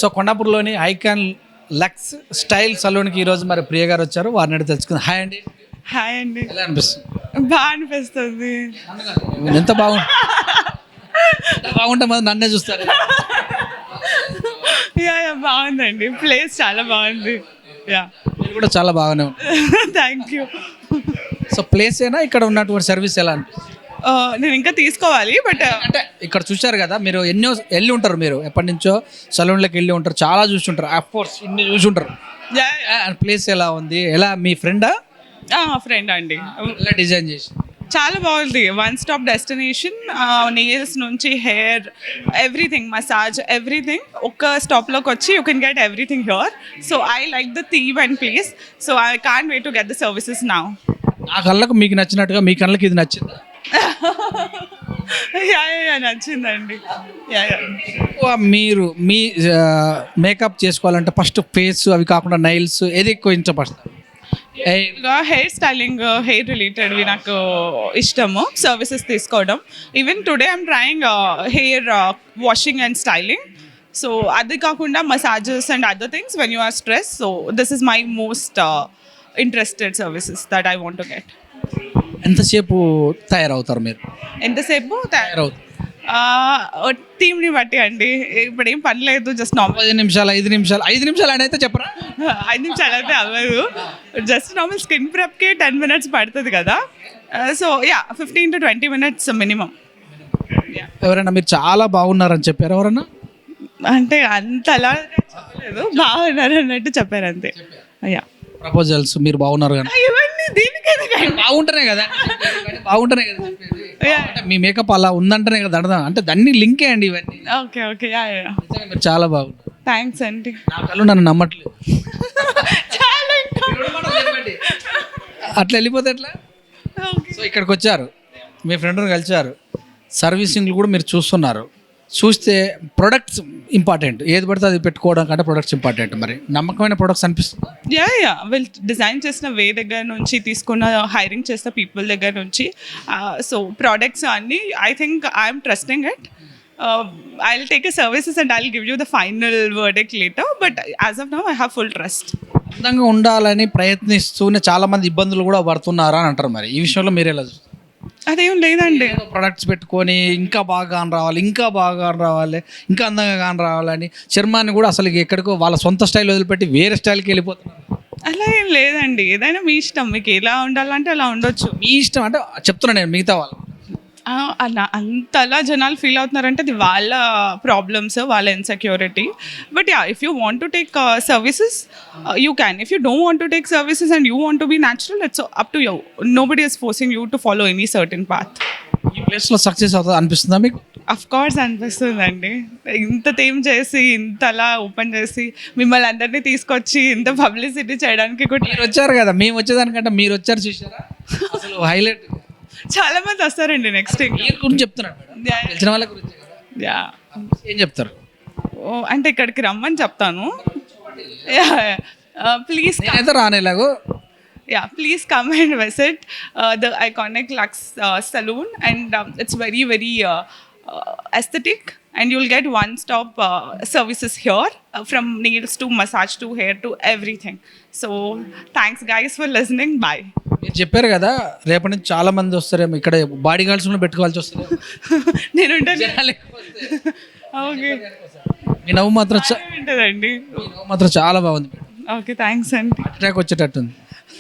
So కొండాపూర్లోని icon Lux style సలూన్కి ఈరోజు మరి ప్రియ గారు వచ్చారు, వారిని అడిగి తెలుసుకుందాం. హాయ్ అండి, హాయ్ అండి. ఎలా అనిపిస్తుంది? బాగా అనిపిస్తుంది. ఎంత బాగుంటే మరి నన్నే చూస్తారు. యా బాగుందండి, ప్లేస్ చాలా బాగుంది. యా మీరు కూడా చాలా బాగానే ఉంది. Thank you. సో ప్లేస్ అయినా ఇక్కడ ఉన్నటువంటి సర్వీస్ ఎలా అనిపిస్తుంది? నేను ఇంకా తీసుకోవాలి బట్ అంటే ఇక్కడ చూశారు కదా, మీరు ఎన్నో వెళ్ళి ఉంటారు, మీరు ఎప్పటి నుంచో సలూన్లోకి వెళ్ళి ఉంటారు, చాలా చూసి ఉంటారు, కోర్స్ ఇన్ని చూసి ఉంటారు. ప్లేస్ ఎలా ఉంది? ఎలా మీ ఫ్రెండా? ఫ్రెండ్ అండి. ఎలా డిజైన్ చేసి? చాలా బాగుంది. వన్ స్టాప్ డెస్టినేషన్, నెయిల్స్ నుంచి హెయిర్ ఎవ్రీథింగ్, మసాజ్ ఎవ్రీథింగ్ ఒక్క స్టాప్లోకి వచ్చి you can get everything here. So I like the theme and place. So I can't wait to get the services now. నా కళ్ళకు మీకు నచ్చినట్టుగా మీ కళ్ళకి ఇది నచ్చిందా? నచ్చిందండి. ఎక్కువ మీరు మీ మేకప్ చేసుకోవాలంటే ఫస్ట్ ఫేస్ అవి కాకుండా నైల్స్ ఏది ఎక్కువ ఇష్టపడతారు? హెయిర్ స్టైలింగ్, హెయిర్ రిలేటెడ్వి నాకు ఇష్టము, సర్వీసెస్ తీసుకోవడం. Even today I'm trying hair washing and styling. So అది కాకుండా massages and other things when you are stress. So this is my most interested services that I want to get. ఎంతసేపు తయారవుతారు మీరు? ఎంతసేపు తయారవుతారు థీమ్ని బట్టి అండి. ఇప్పుడు ఏం పని లేదు, జస్ట్ నార్మల్ 10 నిమిషాలు 5 నిమిషాలు 5 నిమిషాలు అని అయితే చెప్పరా? 5 నిమిషాలు అయితే అవ్వదు. జస్ట్ నార్మల్ స్కిన్ ప్రెప్కి 10 minutes పడుతుంది కదా. So yeah 15 to 20 minutes minimum. ఎవరైనా మీరు చాలా బాగున్నారని చెప్పారు ఎవరన్నా? అంటే అంతలా చెప్పలేదు, బాగున్నారు అన్నట్టు చెప్పారు అంతే. యా ప్రపోజల్స్ మీరు బాగున్నారు కానీ ఇవన్నీ దీనికి బాగుంటేనే కదా, బాగుంటేనే కదా చెప్పేది. అంటే మీ మేకప్ అలా ఉందంటేనే కదా అర్థం. అంటే దాన్ని లింకే అండి ఇవన్నీ. Okay okay. యా యా నిజంగా మీరు చాలా బాగున్నారు. థ్యాంక్స్ అండి. నా కళ్ళు నన్ను నమ్మట్లేదు. చాలా అట్లా వెళ్ళిపోతే ఎట్లా? ఓకే. సో ఇక్కడికి వచ్చారు, మీ ఫ్రెండ్ని కలిసారు, సర్వీసింగ్లు కూడా మీరు చూస్తున్నారు. చూస్తే ప్రొడక్ట్స్ ఇంపార్టెంట్, ఏది పడితే అది పెట్టుకోవడం కంటే ప్రొడక్ట్స్ ఇంపార్టెంట్. మరి నమ్మకమైన ప్రొడక్ట్స్ అనిపిస్తుంది? యా వీళ్ళు డిజైన్ చేసిన వే దగ్గర నుంచి, తీసుకున్న హైరింగ్ చేసిన పీపుల్ దగ్గర నుంచి, సో ప్రోడక్ట్స్ అన్నీ I think I'm trusting it. I will take a services and I will give you the final verdict later, but as of now I have full trust. అందంగా ఉండాలని ప్రయత్నిస్తూనే చాలా మంది ఇబ్బందులు కూడా పడుతున్నారా అని అంటారు. మరి ఈ విషయంలో మీరు ఎలా చూస్తారు? అదేం లేదండి. ప్రొడక్ట్స్ పెట్టుకొని ఇంకా బాగా కాని రావాలి, ఇంకా బాగా కాని రావాలి, ఇంకా అందంగా కాని రావాలని చర్మాన్ని కూడా అసలు ఎక్కడికో వాళ్ళ సొంత స్టైల్ వదిలిపెట్టి వేరే స్టైల్కి వెళ్ళిపోతున్నారు. అలా ఏం లేదండి, ఏదైనా మీ ఇష్టం, మీకు ఎలా ఉండాలంటే అలా ఉండొచ్చు. మీ ఇష్టం అంటే చెప్తున్నా నేను, మిగతా వాళ్ళు అలా అంతలా జనాలు ఫీల్ అవుతున్నారంటే అది వాళ్ళ ప్రాబ్లమ్స్, వాళ్ళ insecurity. But yeah if you want to take services you can. If you don't want to take services and you want to be natural, it's up to you. Nobody is forcing you to follow any certain path. ఈ ప్లేస్లో success అవుతుంది అనిపిస్తుందా మీకు? Of course అనిపిస్తుందండి. ఇంత theme చేసి, ఇంతలా open చేసి, మిమ్మల్ని అందరినీ తీసుకొచ్చి ఇంత పబ్లిసిటీ చేయడానికి కూడా మీరు వచ్చారు కదా, మేము వచ్చేదానికంటే మీరు వచ్చారు చూసారా, అసలు హైలైట్. చాలా మంది వస్తారండి నెక్స్ట్. మీరు గురించి చెప్తున్నాను మేడం, తెలిసిన వాళ్ళ గురించి. యా ఏం చెప్తారు? అంటే ఇక్కడికి రమ్మని చెప్తాను. ప్లీజ్ నేనైతే రానేలాగో. Yeah, please come and visit the iconic Lux Saloon, and it's very aesthetic, and you'll get one-stop services here, from nails to massage to hair to everything. So, thanks guys for listening. Bye. మీరు చెప్పారు కదా, రేపటి నుంచి చాలా మంది వస్తారేమో, ఇక్కడ body guards పెట్టుకోవాల్సి వస్తుంది. నేను ఉంటాను. ఓకే. మీ నవ్వు మాత్రం ఉంటుందండి. మాత్రం చాలా బాగుంది. ఓకే థ్యాంక్స్ అండి. అటాక్ వచ్చేటట్టుంది.